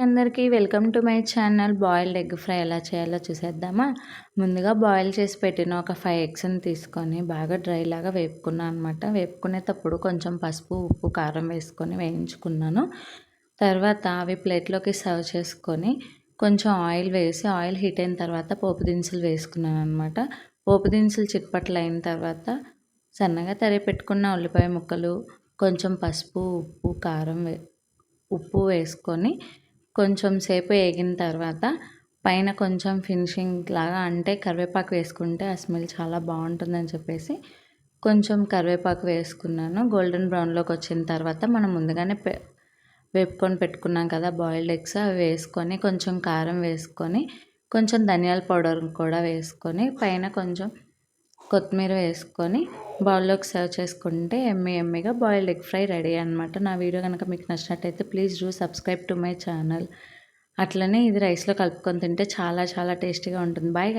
అందరికీ welcome to my channel. Boiled egg fry ఎలా చేయాలో చూసేద్దామా. ముందుగా బాయిల్ చేసి పెట్టిన ఒక 5 ఎగ్స్ని తీసుకొని బాగా డ్రై లాగా వేపుకున్నాను అనమాట. వేపుకునేటప్పుడు కొంచెం పసుపు, ఉప్పు, కారం వేసుకొని వేయించుకున్నాను. తర్వాత అవి ప్లేట్లోకి సర్వ్ చేసుకొని కొంచెం ఆయిల్ వేసి ఆయిల్ హీట్ అయిన తర్వాత పోపు దినుసులు వేసుకున్నాను అనమాట. పోపు దినుసులు చిట్పట్లు అయిన తర్వాత సన్నగా తరిగి పెట్టుకున్న ఉల్లిపాయ ముక్కలు, కొంచెం పసుపు, ఉప్పు, కారం ఉప్పు వేసుకొని కొంచెం సేపు వేగిన తర్వాత పైన కొంచెం ఫినిషింగ్ లాగా అంటే కరివేపాకు వేసుకుంటే ఆ స్మెల్ చాలా బాగుంటుందని చెప్పేసి కొంచెం కరివేపాకు వేసుకున్నాను. గోల్డెన్ బ్రౌన్లోకి వచ్చిన తర్వాత మనం ముందుగానే వేపుకొని పెట్టుకున్నాం కదా బాయిల్డ్ ఎగ్స్, అవి వేసుకొని కొంచెం కారం వేసుకొని కొంచెం ధనియాల పౌడర్ కూడా వేసుకొని పైన కొంచెం కొత్తిమీర వేసుకొని బౌల్లోకి సర్వ్ చేసుకుంటే ఎమ్మీగా బాయిల్డ్ ఎగ్ ఫ్రై రెడీ అనమాట. నా వీడియో కనుక మీకు నచ్చినట్టయితే please do subscribe to my channel. అట్లనే ఇది రైస్లో కలుపుకొని తింటే చాలా చాలా టేస్టీగా ఉంటుంది. బాయ్.